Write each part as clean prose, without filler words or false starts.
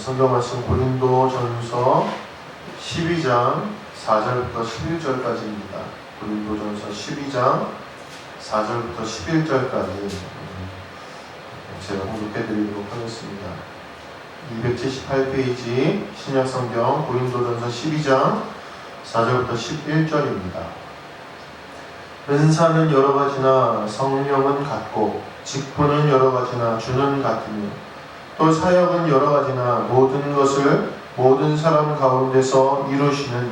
성경 말씀 고린도전서 12장 4절부터 11절까지입니다. 고린도전서 12장 4절부터 11절까지 제가 공독해드리도록 하겠습니다. 278페이지 신약성경 고린도전서 12장 4절부터 11절입니다. 은사는 여러 가지나 성령은 같고 직분은 여러 가지나 주는 같으며 또 사역은 여러 가지나 모든 것을 모든 사람 가운데서 이루시는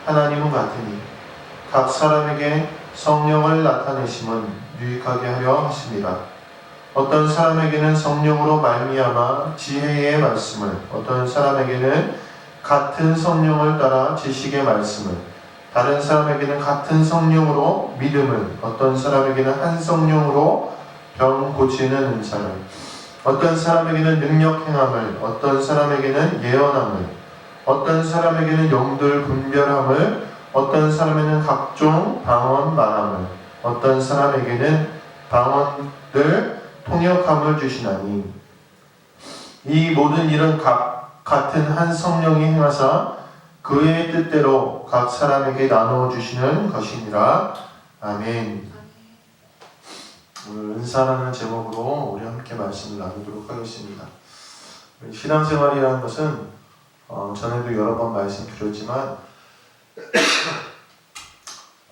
하나님은 같으니 각 사람에게 성령을 나타내심은 유익하게 하려 하심이라. 어떤 사람에게는 성령으로 말미암아 지혜의 말씀을, 어떤 사람에게는 같은 성령을 따라 지식의 말씀을, 다른 사람에게는 같은 성령으로 믿음을, 어떤 사람에게는 한 성령으로 병 고치는 은사를, 어떤 사람에게는 능력 행함을, 어떤 사람에게는 예언함을, 어떤 사람에게는 영들 분별함을, 어떤 사람에게는 각종 방언 말함을, 어떤 사람에게는 방언들 통역함을 주시나니 이 모든 일은 같은 한 성령이 행하사 그의 뜻대로 각 사람에게 나누어 주시는 것이니라. 아멘. 오늘 은사라는 제목으로 우리 함께 말씀을 나누도록 하겠습니다. 신앙생활이라는 것은 전에도 여러 번 말씀드렸지만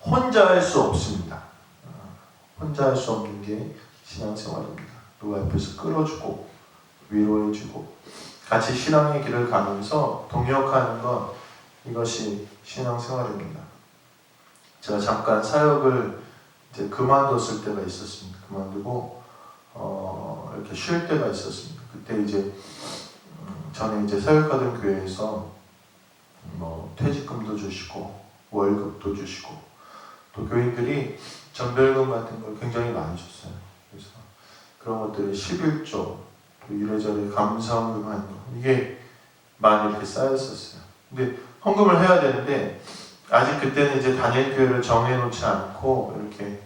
혼자 할 수 없습니다. 혼자 할 수 없는 게 신앙생활입니다. 누가 옆에서 끌어주고 위로해주고 같이 신앙의 길을 가면서 동역하는 것, 이것이 신앙생활입니다. 제가 잠깐 사역을 이제 그만뒀을 때가 있었습니다. 그만두고 이렇게 쉴 때가 있었습니다. 그때 이제 전에 이제 사역하던 교회에서 퇴직금도 주시고 월급도 주시고 또 교인들이 전별금 같은 걸 굉장히 많이 줬어요. 그래서 그런 것들이 11조 또 이래저래 감사헌금 하는 거, 이게 많이 이렇게 쌓였었어요. 근데 헌금을 해야 되는데 아직 그때는 이제 단일 교회를 정해놓지 않고 이렇게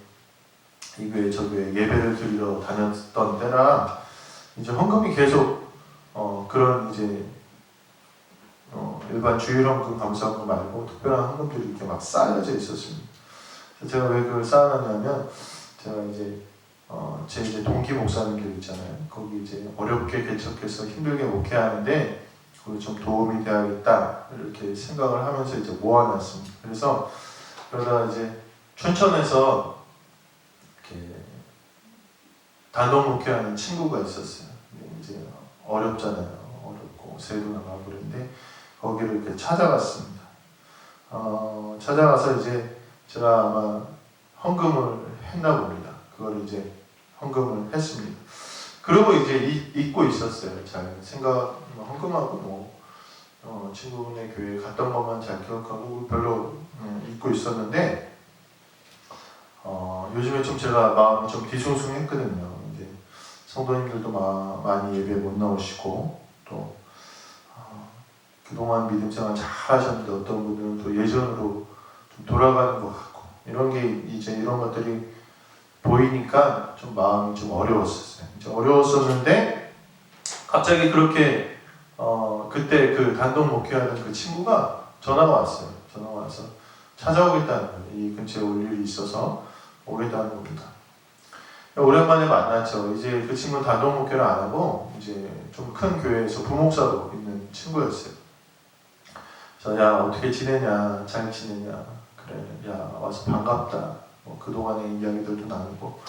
이 교회 저 교회 예배를 드리러 다녔던 때라 이제 헌금이 계속 그런 이제 일반 주일 헌금, 감사헌금 말고 특별한 헌금들이 이렇게 막 쌓여져 있었습니다. 그래서 제가 왜 그걸 쌓아놨냐면 제가 이제 제 이제 동기 목사님들 있잖아요. 거기 이제 어렵게 개척해서 힘들게 목회하는데 거기 좀 도움이 되야겠다 이렇게 생각을 하면서 이제 모아놨습니다. 그래서 그러다 이제 춘천에서 이렇게 단독 목회하는 친구가 있었어요. 이제 어렵잖아요. 어렵고 세도 나가고 그랬는데 거기를 이렇게 찾아갔습니다. 찾아가서 이제 제가 아마 헌금을 했나 봅니다. 그걸 이제 헌금을 했습니다. 그러고 이제 잊고 있었어요. 잘 생각, 헌금하고 친구네 교회 갔던 것만 잘 기억하고 별로 잊고 있었는데 요즘에 좀 제가 마음이 좀 뒤숭숭했거든요. 이제 성도님들도 많이 예배 못 나오시고 또 그동안 믿음 생활 잘 하셨는데 어떤 분들은 또 예전으로 좀 돌아가는 것 같고 이런 게 이제 이런 것들이 보이니까 좀 마음이 좀 어려웠었어요. 이제 어려웠었는데 갑자기 그렇게 그때 그 단독 목회하는 그 친구가 전화가 왔어요. 전화가 와서 찾아오겠다는 거예요. 이 근처에 올 일이 있어서 오겠다는 겁니다. 오랜만에 만났죠. 이제 그 친구는 단독 목회를 안 하고 이제 좀 큰 교회에서 부목사로 있는 친구였어요. 그래서 야 어떻게 지내냐, 잘 지내냐, 그래, 야 와서 반갑다. 그동안의 이야기들도 나누고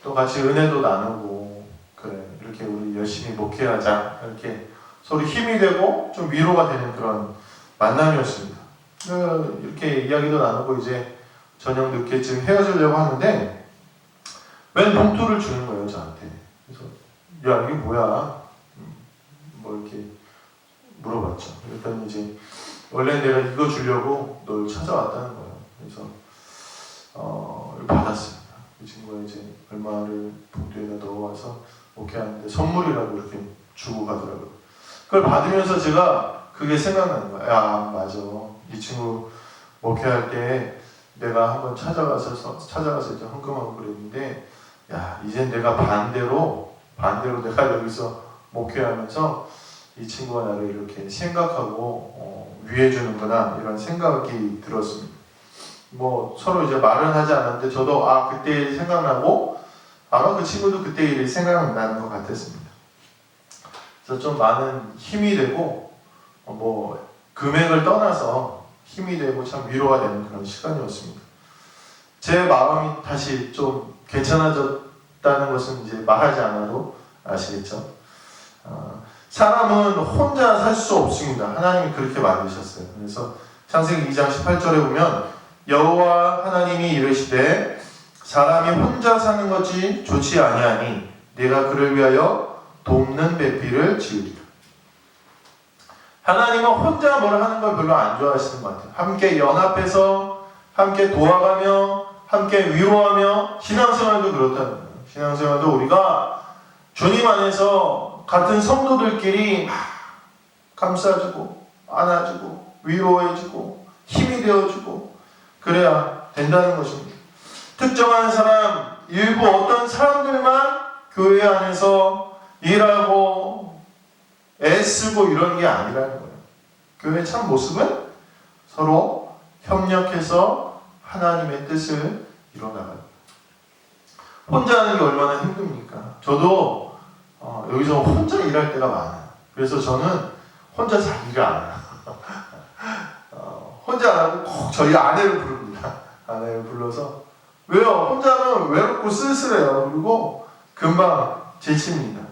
또 같이 은혜도 나누고 그래 이렇게 우리 열심히 목회하자 이렇게 서로 힘이 되고 좀 위로가 되는 그런 만남이었습니다. 이렇게 이야기도 나누고 이제 저녁 늦게쯤 헤어지려고 하는데 웬 봉투를 주는 거예요 저한테. 그래서 야 이게 뭐야? 뭐 이렇게 물어봤죠. 그랬더니 이제 원래 내가 이거 주려고 널 찾아왔다는 거예요. 그래서 받았습니다. 그 친구가 이제 얼마를 봉투에다 넣어와서 목회하는데 선물이라고 이렇게 주고 가더라고요. 그걸 받으면서 제가 그게 생각나는 거예요. 야 맞아. 이 친구 목회할 때 내가 한번 찾아가서 이제 헌금하고 그랬는데 야 이젠 내가 반대로 내가 여기서 목회하면서 이 친구가 나를 이렇게 생각하고 위해주는구나 이런 생각이 들었습니다. 뭐 서로 이제 말은 하지 않았는데 저도 그때 일이 생각나고 아마 그 친구도 그때 일이 생각나는 것 같았습니다. 그래서 좀 많은 힘이 되고 뭐 금액을 떠나서 힘이 되고 참 위로가 되는 그런 시간이었습니다. 제 마음이 다시 좀 괜찮아졌다는 것은 이제 말하지 않아도 아시겠죠? 사람은 혼자 살 수 없습니다. 하나님이 그렇게 만드셨어요. 그래서 창세기 2장 18절에 보면 여호와 하나님이 이르시되 사람이 혼자 사는 것이 좋지 아니하니 내가 그를 위하여 돕는 배필을 지으리라. 하나님은 혼자 뭘 하는 걸 별로 안 좋아하시는 것 같아요. 함께 연합해서 함께 도와가며 함께 위로하며 신앙생활도 그렇다는 거예요. 신앙생활도 우리가 주님 안에서 같은 성도들끼리 막 감싸주고 안아주고 위로해주고 힘이 되어주고 그래야 된다는 것입니다. 특정한 사람, 일부 어떤 사람들만 교회 안에서 일하고 애쓰고 이런 게 아니라는 거예요. 교회의 참 모습은 서로 협력해서 하나님의 뜻을 이뤄나가는 혼자 하는 게 얼마나 힘듭니까? 저도 여기서 혼자 일할 때가 많아요. 그래서 저는 혼자 잘 일을 안 해요. 혼자 안 하고 꼭 저희 아내를 부릅니다. 아내를 불러서 왜요? 혼자는 외롭고 쓸쓸해요. 그리고 금방 지칩니다.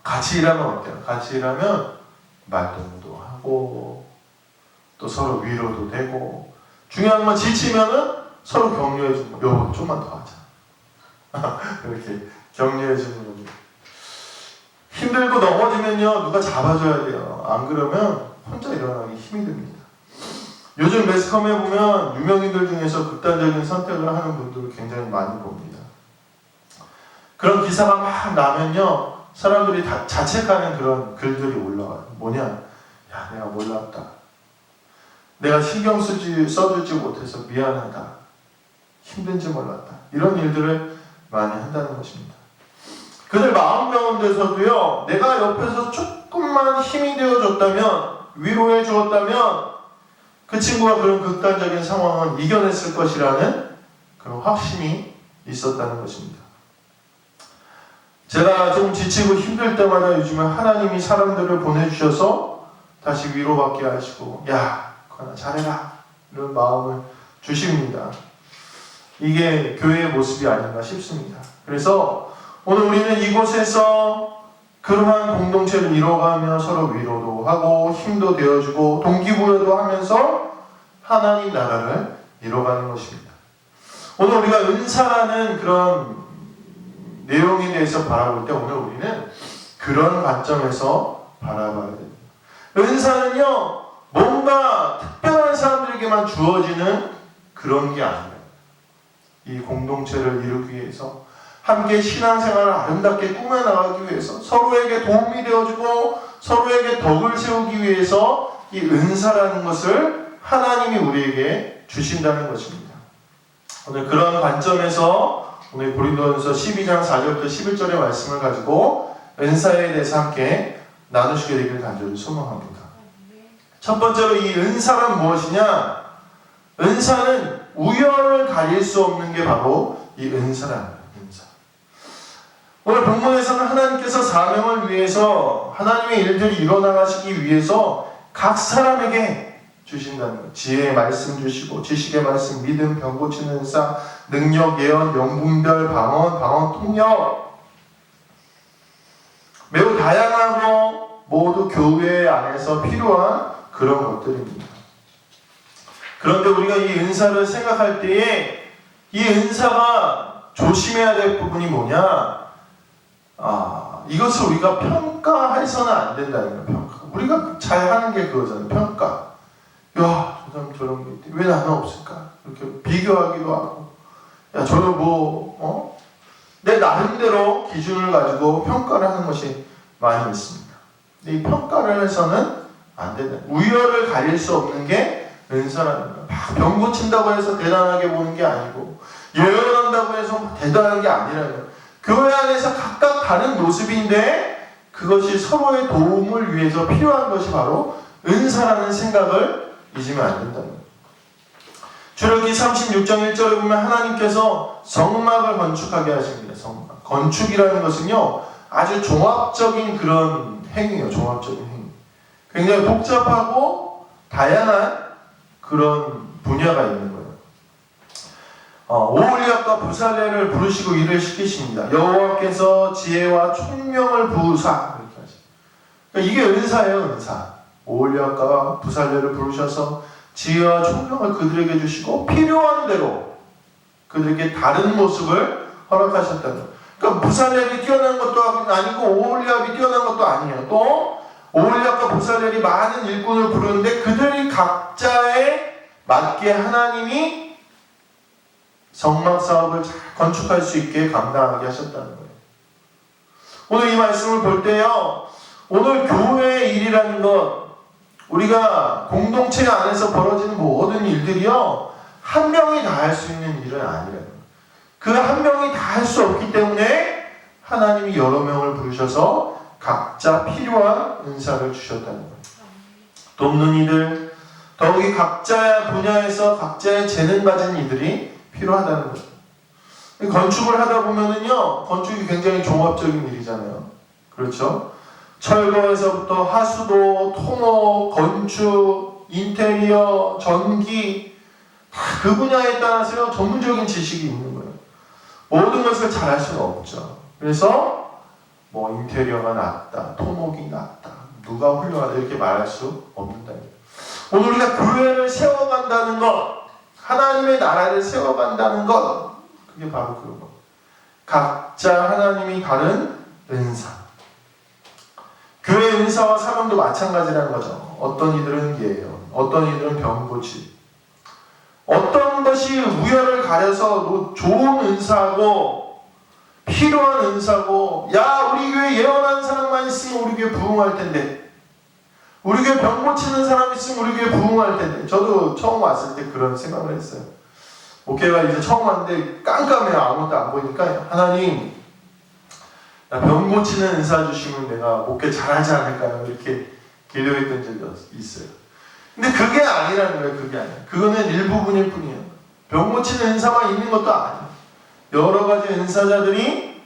같이 일하면 어때요? 같이 일하면 말동무도 하고 또 서로 위로도 되고 중요한 건 지치면은 서로 격려해주고 여보 좀만 더 하자. 이렇게 격려해주는 겁니다. 힘들고 넘어지면요 누가 잡아줘야 돼요. 안 그러면 혼자 일어나기 힘이 듭니다. 요즘 매스컴에 보면 유명인들 중에서 극단적인 선택을 하는 분들을 굉장히 많이 봅니다. 그런 기사가 막 나면요 사람들이 다 자책하는 그런 글들이 올라와요. 뭐냐? 야 내가 몰랐다. 내가 신경 써주지 못해서 미안하다. 힘든지 몰랐다. 이런 일들을 많이 한다는 것입니다. 그들 마음 가운데서도요 내가 옆에서 조금만 힘이 되어줬다면 위로해 주었다면 그 친구가 그런 극단적인 상황을 이겨냈을 것이라는 그런 확신이 있었다는 것입니다. 제가 좀 지치고 힘들 때마다 요즘에 하나님이 사람들을 보내주셔서 다시 위로받게 하시고 야 그거나 잘해라 이런 마음을 주십니다. 이게 교회의 모습이 아닌가 싶습니다. 그래서 오늘 우리는 이곳에서 그러한 공동체를 이뤄가며 서로 위로도 하고 힘도 되어주고 동기부여도 하면서 하나님 나라를 이뤄가는 것입니다. 오늘 우리가 은사라는 그런 내용에 대해서 바라볼 때 오늘 우리는 그런 관점에서 바라봐야 됩니다. 은사는요 뭔가 특별한 사람들에게만 주어지는 그런 게 아니에요. 이 공동체를 이루기 위해서 함께 신앙생활을 아름답게 꾸며나가기 위해서 서로에게 도움이 되어주고 서로에게 덕을 세우기 위해서 이 은사라는 것을 하나님이 우리에게 주신다는 것입니다. 오늘 그런 관점에서 오늘 고린도전서 12장 4절부터 11절의 말씀을 가지고 은사에 대해서 함께 나누시게 되기를 간절히 소망합니다. 첫 번째로 이 은사란 무엇이냐? 은사는 우열을 가릴 수 없는 게 바로 이 은사라는 거예요. 은사. 오늘 본문에서는 하나님께서 사명을 위해서 하나님의 일들이 일어나가시기 위해서 각 사람에게 주신다는 거예요. 지혜의 말씀 주시고 지식의 말씀, 믿음, 병 고치는 은사, 능력, 예언, 영분별, 방언 통역 매우 다양하고 모두 교회 안에서 필요한 그런 것들입니다. 그런데 우리가 이 은사를 생각할 때에 이 은사가 조심해야 될 부분이 뭐냐? 이것을 우리가 평가해서는 안 된다는 거예요. 평가. 우리가 잘하는 게 그거잖아요. 평가. 야, 저 사람 저런 게 있대. 왜 나는 없을까? 이렇게 비교하기도 하고. 야, 저는 내 나름대로 기준을 가지고 평가를 하는 것이 많이 있습니다. 이 평가를 해서는 안 된다. 우열을 가릴 수 없는 게 은사라는 거예요. 막 병 고친다고 해서 대단하게 보는 게 아니고 예언한다고 해서 대단한 게 아니라는 거예요. 교회 안에서 각각 다른 모습인데 그것이 서로의 도움을 위해서 필요한 것이 바로 은사라는 생각을 잊으면 안 된다는 거예요. 출애굽기 36장 1절에 보면 하나님께서 성막을 건축하게 하십니다. 성막. 건축이라는 것은요, 아주 종합적인 그런 행위예요. 종합적인 행위. 굉장히 복잡하고 다양한 그런 분야가 있는 거예요. 오홀리압과 부살레를 부르시고 일을 시키십니다. 여호와께서 지혜와 총명을 부으사, 이렇게 하십니다. 그러니까 이게 은사예요, 은사. 오홀리압과 부살레를 부르셔서 지혜와 총명을 그들에게 주시고 필요한 대로 그들에게 다른 모습을 허락하셨다는 거예요. 그러니까 부살렐이 뛰어난 것도 아니고 오홀리압이 뛰어난 것도 아니에요. 또 오홀리압과 부살렐이 많은 일꾼을 부르는데 그들이 각자에 맞게 하나님이 성막 사업을 잘 건축할 수 있게 감당하게 하셨다는 거예요. 오늘 이 말씀을 볼 때요, 오늘 교회의 일이라는 것, 우리가 공동체 안에서 벌어지는 모든 일들이요, 한 명이 다 할 수 있는 일은 아니라는 거예요. 그 한 명이 다 할 수 없기 때문에 하나님이 여러 명을 부르셔서 각자 필요한 은사를 주셨다는 거예요. 돕는 이들, 더욱이 각자의 분야에서 각자의 재능 가진 이들이 필요하다는 거예요. 건축을 하다 보면은요, 건축이 굉장히 종합적인 일이잖아요. 그렇죠? 철거에서부터 하수도, 토목, 건축, 인테리어, 전기, 다 그 분야에 따라서 전문적인 지식이 있는 거예요. 모든 것을 잘 할 수는 없죠. 그래서 뭐 인테리어가 낫다, 토목이 낫다, 누가 훌륭하다 이렇게 말할 수 없는다. 오늘 우리가 교회를 세워간다는 것, 하나님의 나라를 세워간다는 것, 그게 바로 그런 것. 각자 하나님이 다른 은사. 교회 은사와 사람도 마찬가지라는 거죠. 어떤 이들은 예언, 어떤 이들은 병고치. 어떤 것이 우열을 가려서 좋은 은사고 필요한 은사고, 야 우리 교회 예언하는 사람만 있으면 우리 교회 부흥할 텐데, 우리 교회 병 고치는 사람 있으면 우리 교회 부흥할 텐데. 저도 처음 왔을 때 그런 생각을 했어요. 목회가 이제 처음 왔는데 깜깜해요. 아무것도 안 보이니까 하나님, 나 병 고치는 은사 주시면 내가 목회 잘하지 않을까요? 이렇게 기도했던 적이 있어요. 근데 그게 아니라는 거예요. 그게 아니에요. 그거는 일부분일 뿐이에요. 병 고치는 은사만 있는 것도 아니에요. 여러 가지 은사자들이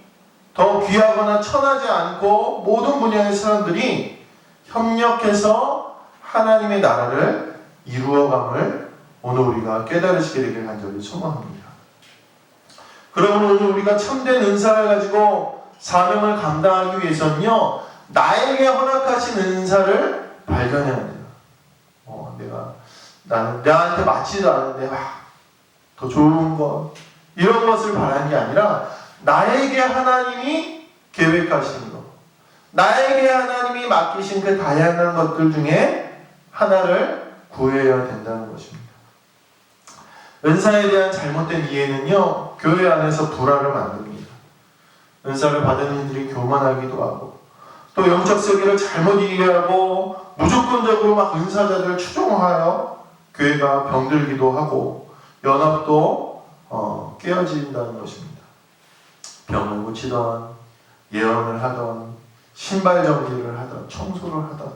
더 귀하거나 천하지 않고 모든 분야의 사람들이 협력해서 하나님의 나라를 이루어감을 오늘 우리가 깨달으시게 되길 간절히 소망합니다. 그러면 오늘 우리가 참된 은사를 가지고 사명을 감당하기 위해서는요, 나에게 허락하신 은사를 발견해야 돼요. 나는 나한테 맞지도 않은데 더 좋은 것, 이런 것을 바라는 게 아니라 나에게 하나님이 계획하신 것, 나에게 하나님이 맡기신 그 다양한 것들 중에 하나를 구해야 된다는 것입니다. 은사에 대한 잘못된 이해는요, 교회 안에서 불화를 만듭니다. 은사를 받은 이들이 교만하기도 하고, 또 영적 세계를 잘못 이해하고 무조건적으로 막 은사자들을 추종하여 교회가 병들기도 하고 연합도 깨어진다는 것입니다. 병을 고치던, 예언을 하던, 신발 정리를 하던, 청소를 하던,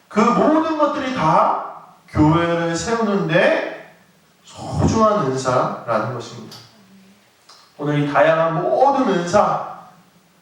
그 모든 것들이 다 교회를 세우는데 소중한 은사라는 것입니다. 오늘 이 다양한 모든 은사,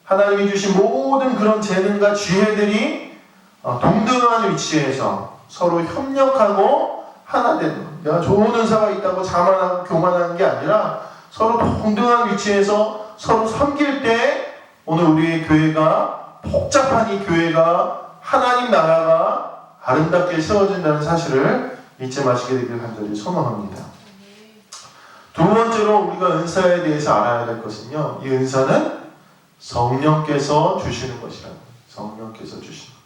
하나님이 주신 모든 그런 재능과 지혜들이 동등한 위치에서 서로 협력하고 하나 되는 것. 내가 좋은 은사가 있다고 자만하고 교만하는 게 아니라 서로 동등한 위치에서 서로 섬길 때 오늘 우리의 교회가, 복잡한 이 교회가, 하나님 나라가 아름답게 세워진다는 사실을 잊지 마시게 되길 간절히 소망합니다. 두 번째로 우리가 은사에 대해서 알아야 될 것은요, 이 은사는 성령께서 주시는 것이라는 거예요. 성령께서 주시는 것.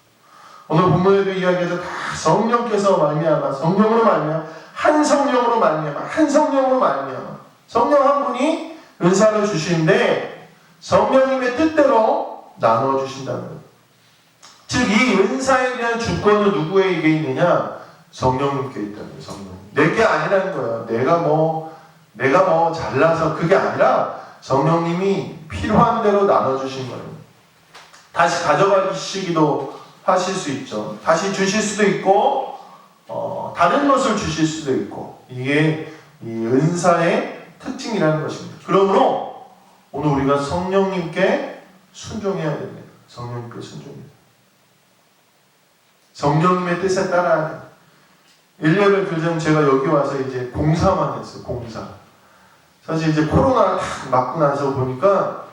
오늘 본문에도 이야기해서 다 성령께서 말미암아, 성령으로 말미암아, 한 성령으로 말미암아, 한 성령으로 말미암아, 성령 한 분이 은사를 주시는데 성령님의 뜻대로 나누어 주신다는 거예요. 즉 이 은사에 대한 주권은 누구에게 있느냐? 성령님께 있다는 거예요. 성령. 내게 아니라는 거예요. 내가 뭐 잘나서, 그게 아니라 성령님이 필요한 대로 나눠주신 거예요. 다시 가져가시기도 하실 수 있죠. 다시 주실 수도 있고 다른 것을 주실 수도 있고, 이게 이 은사의 특징이라는 것입니다. 그러므로 오늘 우리가 성령님께 순종해야 됩니다. 성령님께 순종해야 됩니다. 성령님의 뜻에 따라야 됩니다. 1년을 그전 제가 여기 와서 이제 공사만 했어요. 공사. 사실 이제 코로나 딱 맞고 나서 보니까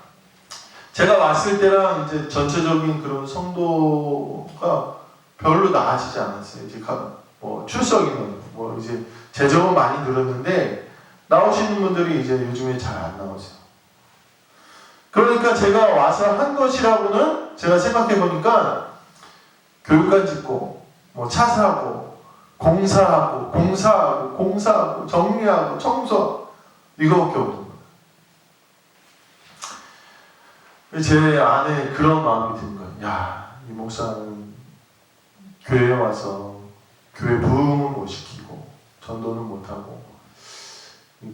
제가 왔을 때랑 이제 전체적인 그런 성도가 별로 나아지지 않았어요. 이제 뭐 출석이면 뭐 이제 재정은 많이 늘었는데 나오시는 분들이 이제 요즘에 잘 안 나오세요. 그러니까 제가 와서 한 것이라고는 제가 생각해 보니까 교육관 짓고 뭐 차 사고 공사하고 정리하고 청소하고 이거밖에 없는 거예요. 제 안에 그런 마음이 든 거예요. 야, 이 목사는 교회에 와서 교회 부흥은 못 시키고 전도는 못하고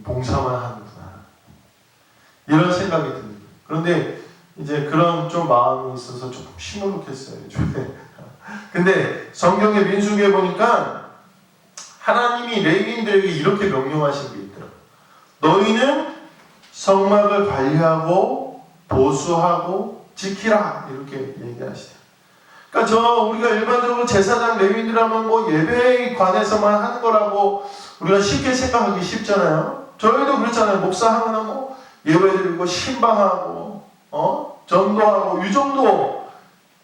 봉사만 하는구나, 이런 생각이 듭니다. 그런데 이제 그런 좀 마음이 있어서 조금 시무룩했어요. 근데 성경의 민수기에 보니까 하나님이 레위인들에게 이렇게 명령하신 게 있더라고요. 너희는 성막을 관리하고 보수하고 지키라, 이렇게 얘기하시대요. 그러니까 우리가 일반적으로 제사장 레위인들 하면 뭐 예배에 관해서만 하는 거라고 우리가 쉽게 생각하기 쉽잖아요. 저희도 그렇잖아요. 목사하면 뭐 예배드리고 신방하고 전도하고 이 정도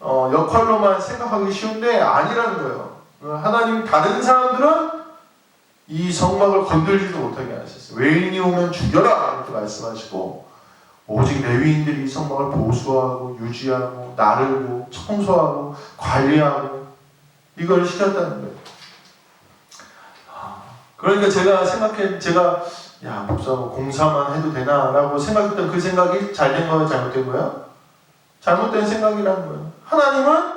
역할로만 생각하기 쉬운데 아니라는 거예요. 하나님 다른 사람들은 이 성막을 건들지도 못하게 하셨어요. 외인이 오면 죽여라, 이렇게 말씀하시고 오직 레위인들이 이 성막을 보수하고 유지하고 나르고 청소하고 관리하고 이걸 시켰다는 거예요. 그러니까 제가 야, 목사 공사만 해도 되나라고 생각했던 그 생각이 잘된 거예요, 잘못된 거예요? 잘못된 생각이라는 거예요. 하나님은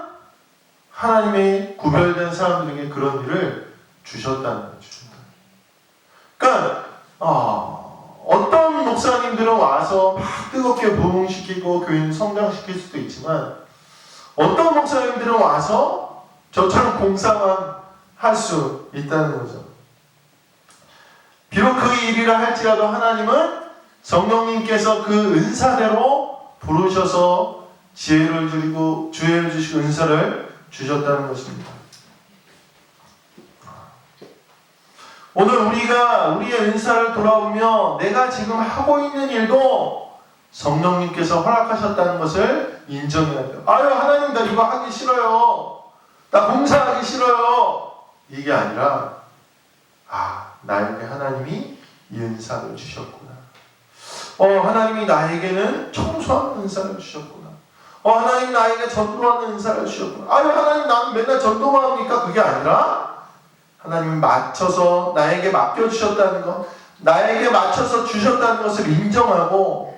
하나님의 구별된 사람들에게 그런 일을 주셨다는 거예요. 그러니까 어떤 목사님들은 와서 막 뜨겁게 부흥시키고 교인 성장시킬 수도 있지만, 어떤 목사님들은 와서 저처럼 공사만 할 수 있다는 거죠. 비록 그 일이라 할지라도 하나님은 성령님께서 그 은사대로 부르셔서 지혜를 주시고 은사를 주셨다는 것입니다. 오늘 우리가 우리의 은사를 돌아보며 내가 지금 하고 있는 일도 성령님께서 허락하셨다는 것을 인정해야 돼요. 아유, 하나님, 나 이거 하기 싫어요. 나 공사하기 싫어요. 이게 아니라, 나에게 하나님이 이 은사를 주셨구나. 하나님이 나에게는 청소하는 은사를 주셨구나. 하나님 나에게 전도하는 은사를 주셨구나. 아유, 하나님, 나는 맨날 전도만 합니까? 그게 아니라 하나님이 맞춰서 나에게 맡겨주셨다는 것, 나에게 맞춰서 주셨다는 것을 인정하고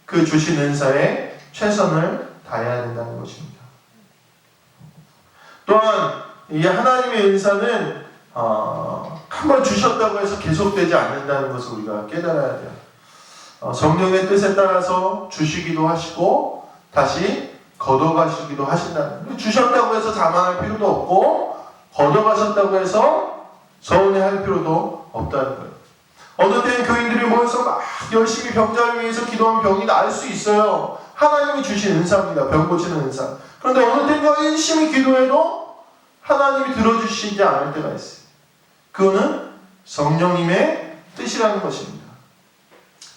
그 주신 은사에 최선을 다해야 된다는 것입니다. 또한 이 하나님의 은사는 한번 주셨다고 해서 계속되지 않는다는 것을 우리가 깨달아야 돼요. 성령의 뜻에 따라서 주시기도 하시고 다시 걷어가시기도 하신다는 거예요. 주셨다고 해서 자만할 필요도 없고 걷어가셨다고 해서 서운해할 필요도 없다는 거예요. 어느 때는 교인들이 모여서 막 열심히 병자를 위해서 기도하면 병이 나을 수 있어요. 하나님이 주신 은사입니다. 병 고치는 은사. 그런데 어느 때는 열심히 기도해도 하나님이 들어주시지 않을 때가 있어요. 그거는 성령님의 뜻이라는 것입니다.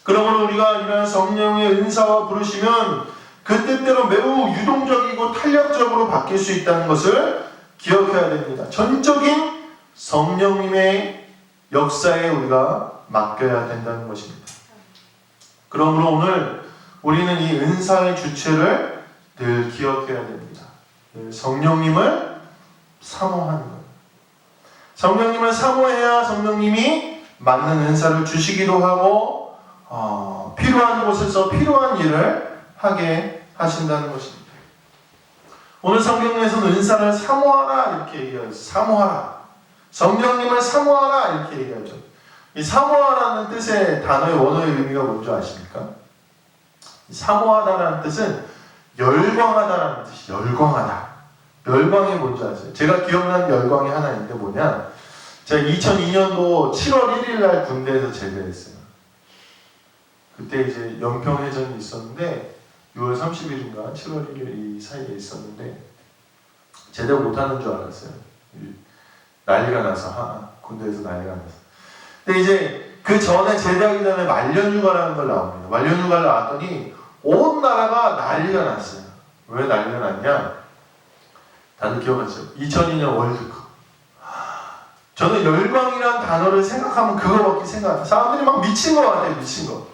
그러므로 우리가 이러한 성령의 은사와 부르시면 그 뜻대로 매우 유동적이고 탄력적으로 바뀔 수 있다는 것을 기억해야 됩니다. 전적인 성령님의 역사에 우리가 맡겨야 된다는 것입니다. 그러므로 오늘 우리는 이 은사의 주체를 늘 기억해야 됩니다. 성령님을 사모하는 것. 성령님을 사모해야 성령님이 맞는 은사를 주시기도 하고 필요한 곳에서 필요한 일을 하게 하신다는 것입니다. 오늘 성경에서는 은사를 사모하라 이렇게 얘기해요. 사모하라. 성령님을 사모하라 이렇게 얘기하죠. 이 사모하라는 뜻의 단어의 원어의 의미가 뭔지 아십니까? 사모하다라는 뜻은 열광하다라는 뜻이 열광하다. 열광이 뭔지 아세요? 제가 기억나는 열광이 하나 있는데 뭐냐? 제가 2002년도 7월 1일 날 군대에서 제대했어요. 그때 이제 연평해전이 있었는데 6월 30일인가 7월 1일 이 사이에 있었는데 제대로 못하는 줄 알았어요. 난리가 나서 군대에서 난리가 나서. 근데 이제 그 전에 제대하기 전에 말년휴가라는 걸 나옵니다. 말년휴가를 나왔더니 온 나라가 난리가 났어요. 왜 난리가 났냐? 다들 기억하시죠? 2002년 월드컵. 저는 열광이라는 단어를 생각하면 그거밖에 생각 안 해요. 사람들이 막 미친 것 같아요. 미친 거.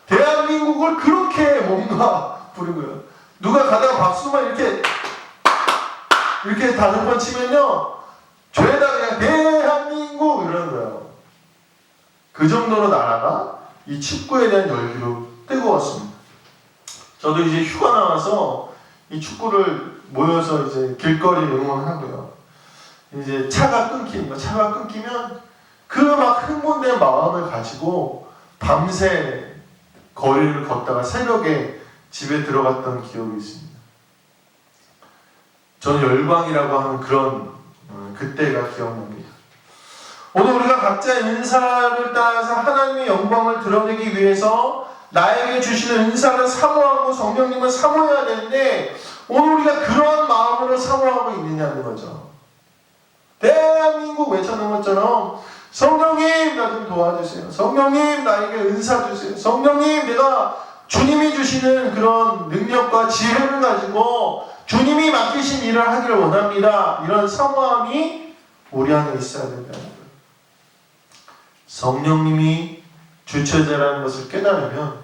대한민국을 그렇게 뭔가 부른 거예요. 누가 가다가 박수만 이렇게 5번 치면요, 죄다 그냥 대한민국 이러는 거예요. 그 정도로 나라가 이 축구에 대한 열기로 뜨거웠습니다. 저도 이제 휴가 나와서 이 축구를 모여서 이제 길거리 응원하고요. 이제 차가 끊기는 거, 차가 끊기면 그 막 흥분된 마음을 가지고 밤새 거리를 걷다가 새벽에 집에 들어갔던 기억이 있습니다. 저는 열광이라고 하는 그런 그때가 기억납니다. 오늘 우리가 각자의 은사를 따라서 하나님의 영광을 드러내기 위해서 나에게 주시는 은사를 사모하고 성령님을 사모해야 되는데 오늘 우리가 그러한 마음으로 사모하고 있느냐는 거죠. 대한민국 외쳐는 것처럼 성령님 나 좀 도와주세요. 성령님 나에게 은사 주세요. 성령님 내가 주님이 주시는 그런 능력과 지혜를 가지고 주님이 맡기신 일을 하기를 원합니다. 이런 사모함이 우리 안에 있어야 된다는 거예요. 성령님이 주체자라는 것을 깨달으면